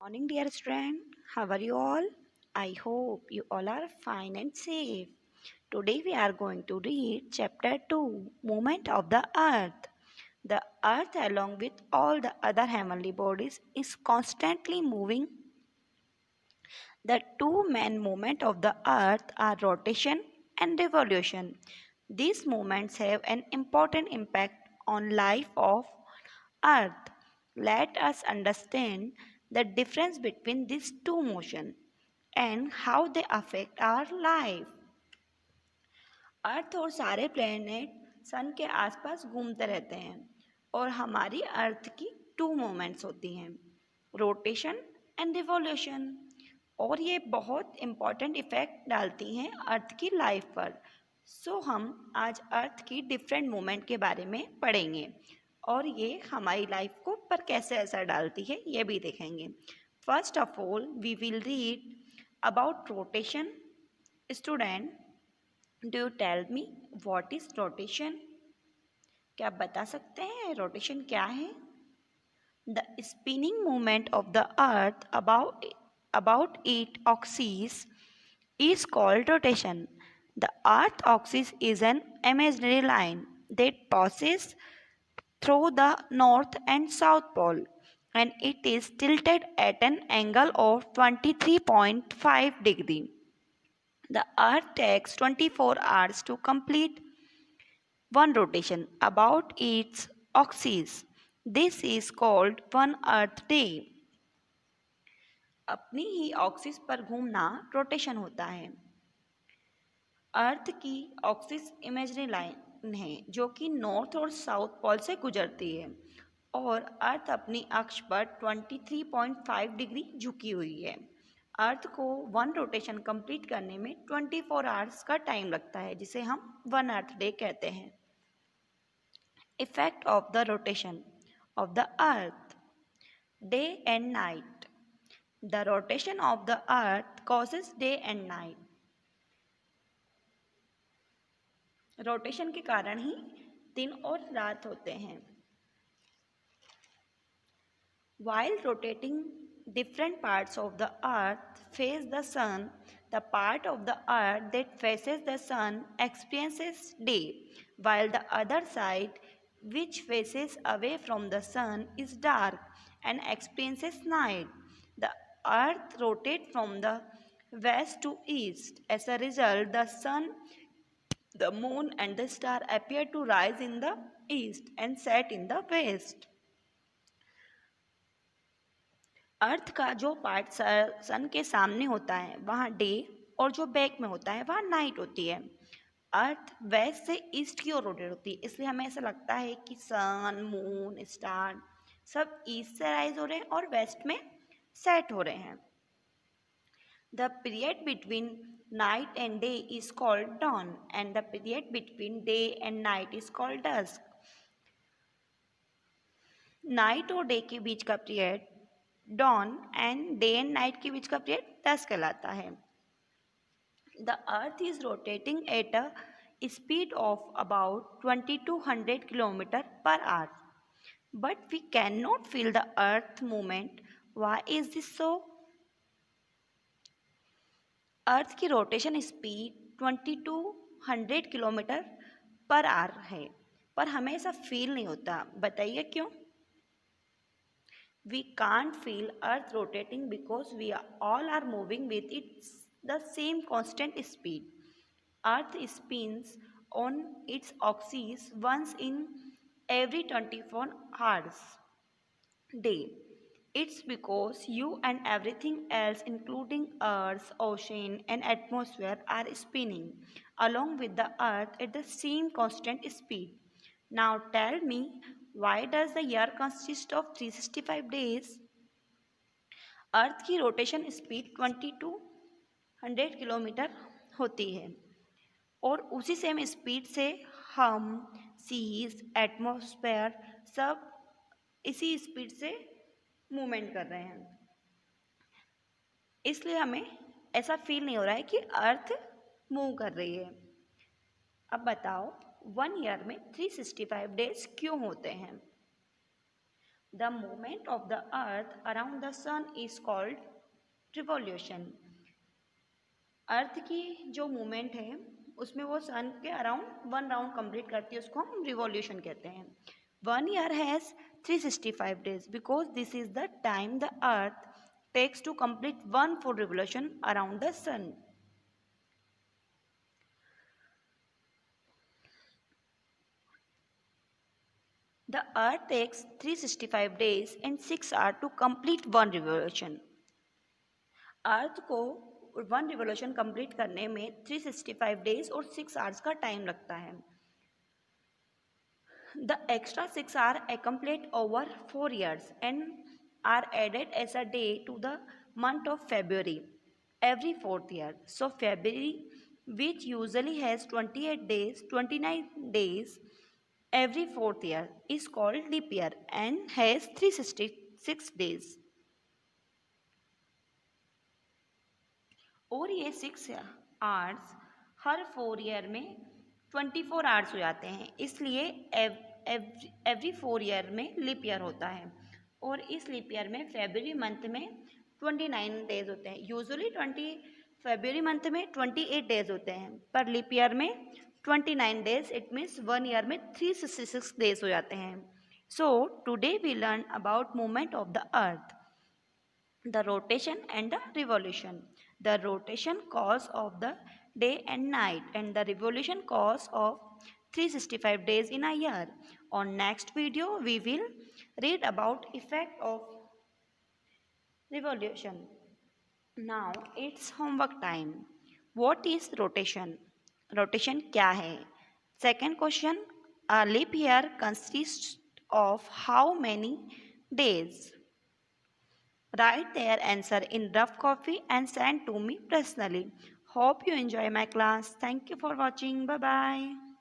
Morning, dear student. How are you all? I hope you all are fine and safe. Today we are going to read chapter 2, Movement of the Earth. The earth, along with all the other heavenly bodies, is constantly moving. The two main movements of the earth are rotation and revolution. These movements have an important impact on life of earth. Let us understand the difference between these two motions and how they affect our life. अर्थ और सारे planet सन के आसपास घूमते रहते हैं और हमारी अर्थ की टू मोमेंट्स होती हैं, रोटेशन एंड रिवॉल्यूशन, और ये बहुत इम्पॉर्टेंट इफेक्ट डालती हैं अर्थ की लाइफ पर। हम आज अर्थ की डिफरेंट मोमेंट के बारे में पढ़ेंगे और ये हमारी लाइफ को पर कैसे असर डालती है ये भी देखेंगे। First of all we will read about rotation. Student, do you tell me what is rotation? क्या आप बता सकते हैं रोटेशन क्या है? The spinning movement of the earth about its axis is called rotation. The earth axis is an imaginary line that passes through the north and south pole, and it is tilted at an angle of 23.5 degree. The earth takes 24 hours to complete one rotation about its axis. This is called one earth day. अपनी ही oxes पर घूमना rotation होता है। अर्थ की oxes imagery line है जो कि north और साउथ पोल से गुजरती है और अर्थ अपनी अक्ष पर 23.5 डिग्री झुकी हुई है। अर्थ को वन रोटेशन कंप्लीट करने में 24 आवर्स का टाइम लगता है, जिसे हम वन अर्थ डे कहते हैं। Effect of the rotation of the earth. Day and night. The rotation of the earth causes day and night. Rotation के कारण ही दिन और रात होते हैं। While rotating, different parts of the earth face the sun. The part of the earth that faces the sun experiences day, while the other side, which faces away from the sun, is dark and experiences night. The earth rotates from the west to east. As a result, the sun, the moon, and the star appear to rise in the east and set in the west. अर्थ का जो part सन के सामने होता है वहाँ day और जो back में होता है वहाँ नाइट होती है। अर्थ वेस्ट से ईस्ट की ओर रोटेट होती है, इसलिए हमें ऐसा लगता है कि सन, मून, स्टार सब ईस्ट से राइज हो रहे हैं और वेस्ट में सेट हो रहे हैं। The period between night and day is called dawn and the period between day and night is called dusk. Night और डे के बीच का period dawn and day and night के बीच का पीरियड डस्क कहलाता है। The earth is rotating at a speed of about 2200 kilometre per hour, but we can not feel the earth movement. Why is this so? Earth की rotation speed 2200 kilometre per our है, पर हमें ऐसा feel नहीं होता। बताइए क्यों? We can't feel Earth rotating because we all are moving with the same constant speed. Earth spins on its axis once in every 24 hours day. It's because you and everything else, including Earth, ocean, and atmosphere, are spinning along with the Earth at the same constant speed. Now tell me, why does the year consist of 365 days? अर्थ की rotation speed 2200 kilometre होती है और उसी same speed से हम, seize, atmosphere सब इसी speed से मूवमेंट कर रहे हैं, इसलिए हमें ऐसा फील नहीं हो रहा है कि अर्थ मूव कर रही है। अब बताओ, वन ईयर में 365 डेज क्यों होते हैं? The movement of the earth around the sun is called revolution. अर्थ की जो मूवमेंट है उसमें वो सन के अराउंड 1 राउंड कंप्लीट करती है, उसको हम रिवॉल्यूशन कहते हैं. 1 year has 365 days because this is the time the earth takes to complete 1 full revolution around the sun. The earth takes 365 days and 6 hours to complete 1 revolution. अर्थ को 1 revolution complete करने में 365 days और 6 hours का time लगता है. The extra 6 are complete over 4 years and are added as a day to the month of February every 4th year. So February, which usually has 28 days, 29 days every 4th year, is called leap year and has 366 days. और ये 6 hours हर 4 year में 24 hours हो जाते हैं, इसलिए every 4 year में leap year होता है. और इस लीप ईयर में फेब्रुअरी मंथ में 29 डेज होते हैं. यूजुअली फेब्रुअरी मंथ में 28 डेज होते हैं, पर लीप ईयर में 29 डेज. इट मीन्स 1 ईयर में 366 डेज हो जाते हैं. So today we learn about movement of the earth, the rotation and the revolution. The rotation cause of the day and night, and the revolution cause of 365 days in a year. On next video we will read about effect of revolution. Now it's homework time. What is rotation? Rotation क्या है? Second question, a leap year consists of how many days? Write their answer in rough copy and send to me personally. Hope you enjoy my class. Thank you for watching. Bye bye.